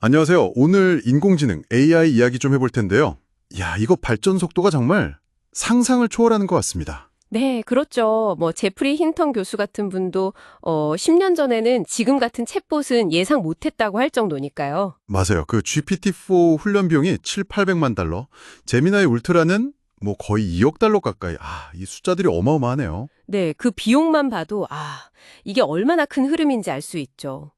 안녕하세요. 오늘 인공지능 AI 이야기 좀 해볼 텐데요. 야, 이거 발전 속도가 정말 상상을 초월하는 것 같습니다. 네, 그렇죠. 제프리 힌턴 교수 같은 분도 10년 전에는 지금 같은 챗봇은 예상 못했다고 할 정도니까요. 맞아요. 그 GPT-4 훈련 비용이 7, 800만 달러, 제미나이 울트라는 뭐 거의 2억 달러 가까이. 이 숫자들이 어마어마하네요. 네, 그 비용만 봐도 이게 얼마나 큰 흐름인지 알 수 있죠.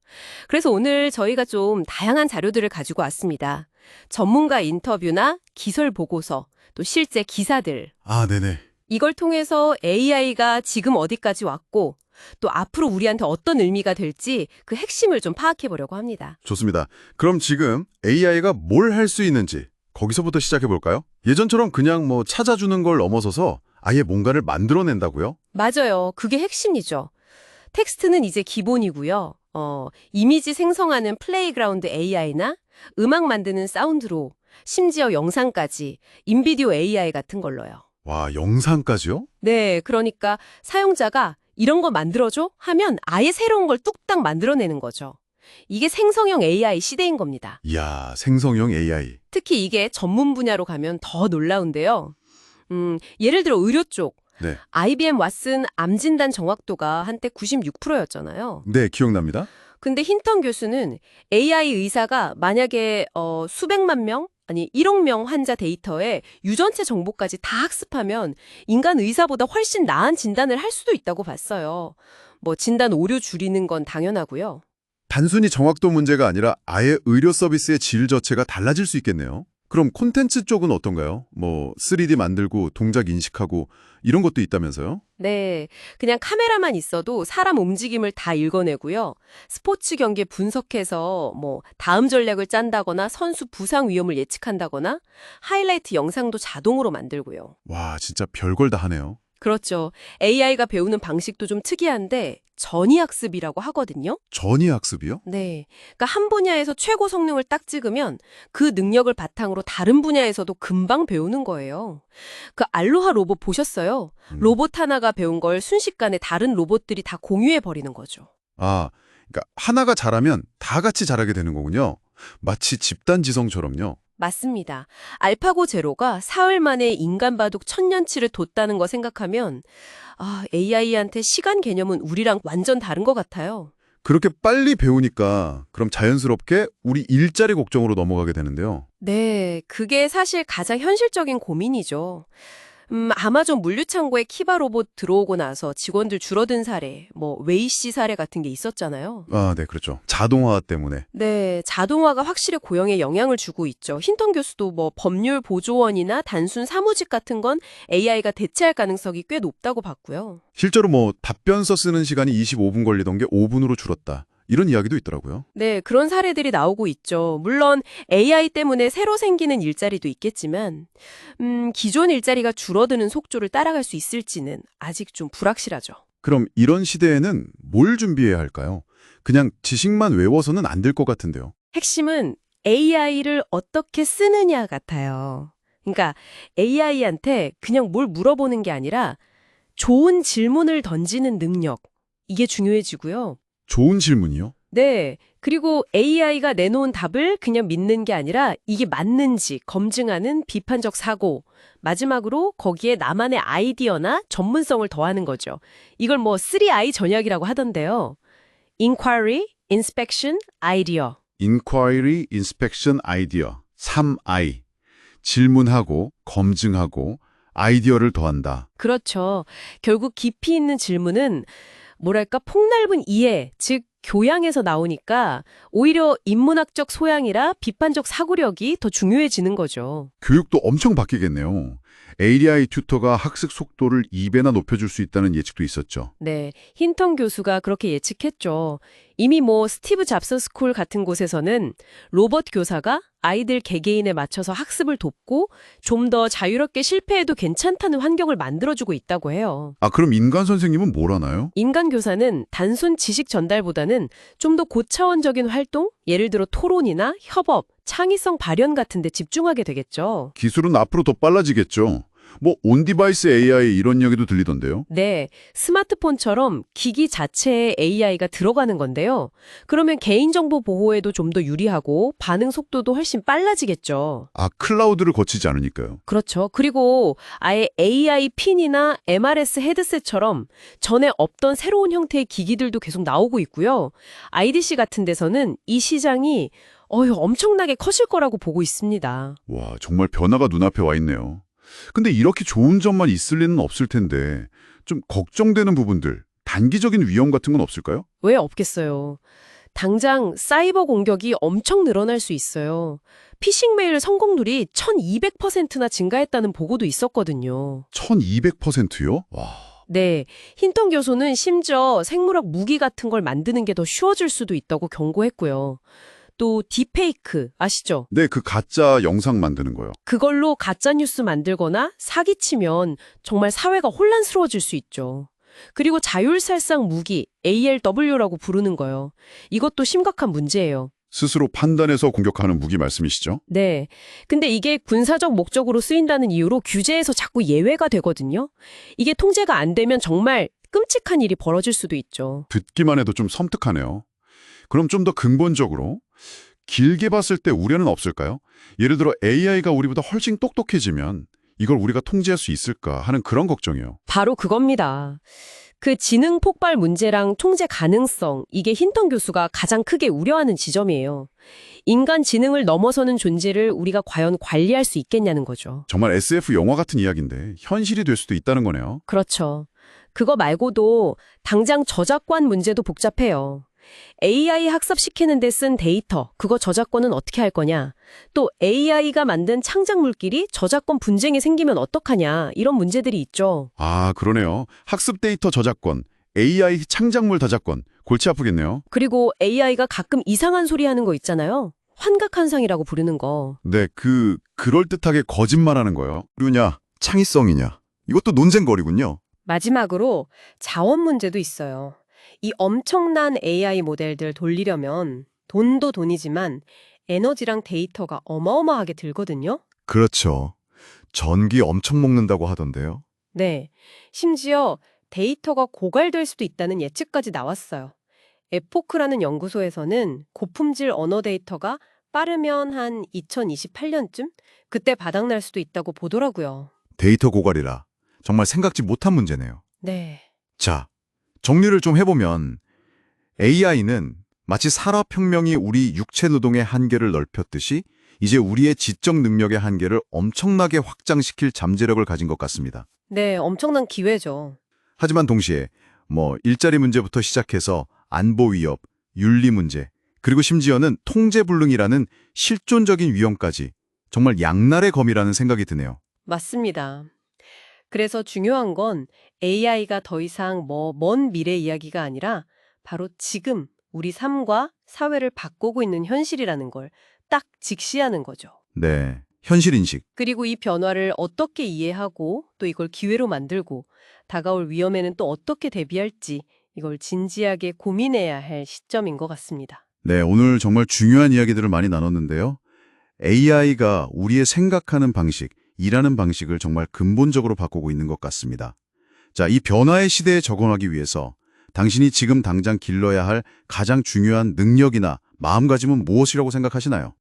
그래서 오늘 저희가 좀 다양한 자료들을 가지고 왔습니다. 전문가 인터뷰나 기술 보고서, 또 실제 기사들. 네네. 이걸 통해서 AI가 지금 어디까지 왔고, 또 앞으로 우리한테 어떤 의미가 될지 그 핵심을 좀 파악해 보려고 합니다. 좋습니다. 그럼 지금 AI가 뭘 할 수 있는지 거기서부터 시작해 볼까요? 예전처럼 그냥 뭐 찾아주는 걸 넘어서서 아예 뭔가를 만들어낸다고요? 맞아요. 그게 핵심이죠. 텍스트는 이제 기본이고요. 이미지 생성하는 플레이그라운드 AI나 음악 만드는 사운드로, 심지어 영상까지 인비디오 AI 같은 걸로요. 와, 영상까지요? 네, 그러니까 사용자가 이런 거 만들어줘? 하면 아예 새로운 걸 뚝딱 만들어내는 거죠. 이게 생성형 AI 시대인 겁니다. 이야, 생성형 AI. 특히 이게 전문 분야로 가면 더 놀라운데요. 예를 들어 의료 쪽, 네. IBM 왓슨 암 진단 정확도가 한때 96%였잖아요. 네, 기억납니다. 근데 힌턴 교수는 AI 의사가 만약에 수백만 명, 아니 1억 명 환자 데이터에 유전체 정보까지 다 학습하면 인간 의사보다 훨씬 나은 진단을 할 수도 있다고 봤어요. 진단 오류 줄이는 건 당연하고요. 단순히 정확도 문제가 아니라 아예 의료 서비스의 질 자체가 달라질 수 있겠네요. 그럼 콘텐츠 쪽은 어떤가요? 3D 만들고 동작 인식하고 이런 것도 있다면서요? 네, 그냥 카메라만 있어도 사람 움직임을 다 읽어내고요. 스포츠 경기 분석해서 다음 전략을 짠다거나 선수 부상 위험을 예측한다거나 하이라이트 영상도 자동으로 만들고요. 와, 진짜 별걸 다 하네요. 그렇죠. AI가 배우는 방식도 좀 특이한데 전이학습이라고 하거든요. 전이학습이요? 네. 그러니까 한 분야에서 최고 성능을 딱 찍으면 그 능력을 바탕으로 다른 분야에서도 금방 배우는 거예요. 그 알로하 로봇 보셨어요? 로봇 하나가 배운 걸 순식간에 다른 로봇들이 다 공유해 버리는 거죠. 그러니까 하나가 잘하면 다 같이 잘하게 되는 거군요. 마치 집단 지성처럼요. 맞습니다. 알파고 제로가 사흘 만에 인간 바둑 천년치를 뒀다는 거 생각하면 AI한테 시간 개념은 우리랑 완전 다른 것 같아요. 그렇게 빨리 배우니까 그럼 자연스럽게 우리 일자리 걱정으로 넘어가게 되는데요. 네, 그게 사실 가장 현실적인 고민이죠. 아마존 물류창고에 키바 로봇 들어오고 나서 직원들 줄어든 사례, 웨이시 사례 같은 게 있었잖아요. 네, 그렇죠. 자동화 때문에. 네, 자동화가 확실히 고용에 영향을 주고 있죠. 힌턴 교수도 법률 보조원이나 단순 사무직 같은 건 AI가 대체할 가능성이 꽤 높다고 봤고요. 실제로 답변서 쓰는 시간이 25분 걸리던 게 5분으로 줄었다. 이런 이야기도 있더라고요. 네, 그런 사례들이 나오고 있죠. 물론 AI 때문에 새로 생기는 일자리도 있겠지만 기존 일자리가 줄어드는 속도를 따라갈 수 있을지는 아직 좀 불확실하죠. 그럼 이런 시대에는 뭘 준비해야 할까요? 그냥 지식만 외워서는 안 될 것 같은데요. 핵심은 AI를 어떻게 쓰느냐 같아요. 그러니까 AI한테 그냥 뭘 물어보는 게 아니라 좋은 질문을 던지는 능력, 이게 중요해지고요. 좋은 질문이요? 네. 그리고 AI가 내놓은 답을 그냥 믿는 게 아니라 이게 맞는지 검증하는 비판적 사고, 마지막으로 거기에 나만의 아이디어나 전문성을 더하는 거죠. 이걸 3I 전략이라고 하던데요. Inquiry, Inspection, Idea. Inquiry, Inspection, Idea. 3I. 질문하고, 검증하고, 아이디어를 더한다. 그렇죠. 결국 깊이 있는 질문은 폭넓은 이해, 즉 교양에서 나오니까 오히려 인문학적 소양이라 비판적 사고력이 더 중요해지는 거죠. 교육도 엄청 바뀌겠네요. AI 튜터가 학습 속도를 2배나 높여줄 수 있다는 예측도 있었죠. 네, 힌턴 교수가 그렇게 예측했죠. 이미 스티브 잡스 스쿨 같은 곳에서는 로봇 교사가 아이들 개개인에 맞춰서 학습을 돕고 좀 더 자유롭게 실패해도 괜찮다는 환경을 만들어주고 있다고 해요. 그럼 인간 선생님은 뭘 하나요? 인간 교사는 단순 지식 전달보다는 좀 더 고차원적인 활동, 예를 들어 토론이나 협업, 창의성 발현 같은 데 집중하게 되겠죠. 기술은 앞으로 더 빨라지겠죠. 뭐 온디바이스 AI 이런 얘기도 들리던데요. 네, 스마트폰처럼 기기 자체에 AI가 들어가는 건데요. 그러면 개인정보 보호에도 좀 더 유리하고 반응 속도도 훨씬 빨라지겠죠. 아, 클라우드를 거치지 않으니까요. 그렇죠. 그리고 아예 AI 핀이나 MRS 헤드셋처럼 전에 없던 새로운 형태의 기기들도 계속 나오고 있고요. IDC 같은 데서는 이 시장이 엄청나게 커질 거라고 보고 있습니다. 와, 정말 변화가 눈앞에 와 있네요. 근데 이렇게 좋은 점만 있을 리는 없을 텐데 좀 걱정되는 부분들, 단기적인 위험 같은 건 없을까요? 왜 없겠어요? 당장 사이버 공격이 엄청 늘어날 수 있어요. 피싱 메일 성공률이 1200%나 증가했다는 보고도 있었거든요. 1200%요? 와. 네, 힌턴 교수는 심지어 생물학 무기 같은 걸 만드는 게 더 쉬워질 수도 있다고 경고했고요. 또 딥페이크 아시죠? 네, 그 가짜 영상 만드는 거요. 그걸로 가짜뉴스 만들거나 사기치면 정말 사회가 혼란스러워질 수 있죠. 그리고 자율살상 무기, ALW라고 부르는 거요. 이것도 심각한 문제예요. 스스로 판단해서 공격하는 무기 말씀이시죠? 네. 근데 이게 군사적 목적으로 쓰인다는 이유로 규제에서 자꾸 예외가 되거든요. 이게 통제가 안 되면 정말 끔찍한 일이 벌어질 수도 있죠. 듣기만 해도 좀 섬뜩하네요. 그럼 좀 더 근본적으로 길게 봤을 때 우려는 없을까요? 예를 들어 AI가 우리보다 훨씬 똑똑해지면 이걸 우리가 통제할 수 있을까 하는 그런 걱정이요. 바로 그겁니다. 그 지능 폭발 문제랑 통제 가능성, 이게 힌턴 교수가 가장 크게 우려하는 지점이에요. 인간 지능을 넘어서는 존재를 우리가 과연 관리할 수 있겠냐는 거죠. 정말 SF 영화 같은 이야기인데 현실이 될 수도 있다는 거네요. 그렇죠. 그거 말고도 당장 저작권 문제도 복잡해요. AI 학습시키는 데 쓴 데이터, 그거 저작권은 어떻게 할 거냐? 또 AI가 만든 창작물끼리 저작권 분쟁이 생기면 어떡하냐? 이런 문제들이 있죠. 아, 그러네요. 학습 데이터 저작권, AI 창작물 저작권, 골치 아프겠네요. 그리고 AI가 가끔 이상한 소리 하는 거 있잖아요. 환각현상이라고 부르는 거. 네, 그럴듯하게 거짓말하는 거요. 류냐, 창의성이냐. 이것도 논쟁거리군요. 마지막으로 자원 문제도 있어요. 이 엄청난 AI 모델들 돌리려면 돈도 돈이지만 에너지랑 데이터가 어마어마하게 들거든요. 그렇죠. 전기 엄청 먹는다고 하던데요. 네. 심지어 데이터가 고갈될 수도 있다는 예측까지 나왔어요. 에포크라는 연구소에서는 고품질 언어 데이터가 빠르면 한 2028년쯤? 그때 바닥날 수도 있다고 보더라고요. 데이터 고갈이라 정말 생각지 못한 문제네요. 네. 자, 정리를 좀 해보면 AI는 마치 산업혁명이 우리 육체 노동의 한계를 넓혔듯이 이제 우리의 지적 능력의 한계를 엄청나게 확장시킬 잠재력을 가진 것 같습니다. 네, 엄청난 기회죠. 하지만 동시에 일자리 문제부터 시작해서 안보 위협, 윤리 문제, 그리고 심지어는 통제불능이라는 실존적인 위험까지 정말 양날의 검이라는 생각이 드네요. 맞습니다. 그래서 중요한 건 AI가 더 이상 먼 미래 이야기가 아니라 바로 지금 우리 삶과 사회를 바꾸고 있는 현실이라는 걸 딱 직시하는 거죠. 네, 현실인식. 그리고 이 변화를 어떻게 이해하고 또 이걸 기회로 만들고 다가올 위험에는 또 어떻게 대비할지 이걸 진지하게 고민해야 할 시점인 것 같습니다. 네, 오늘 정말 중요한 이야기들을 많이 나눴는데요. AI가 우리의 생각하는 방식, 일하는 방식을 정말 근본적으로 바꾸고 있는 것 같습니다. 자, 이 변화의 시대에 적응하기 위해서 당신이 지금 당장 길러야 할 가장 중요한 능력이나 마음가짐은 무엇이라고 생각하시나요?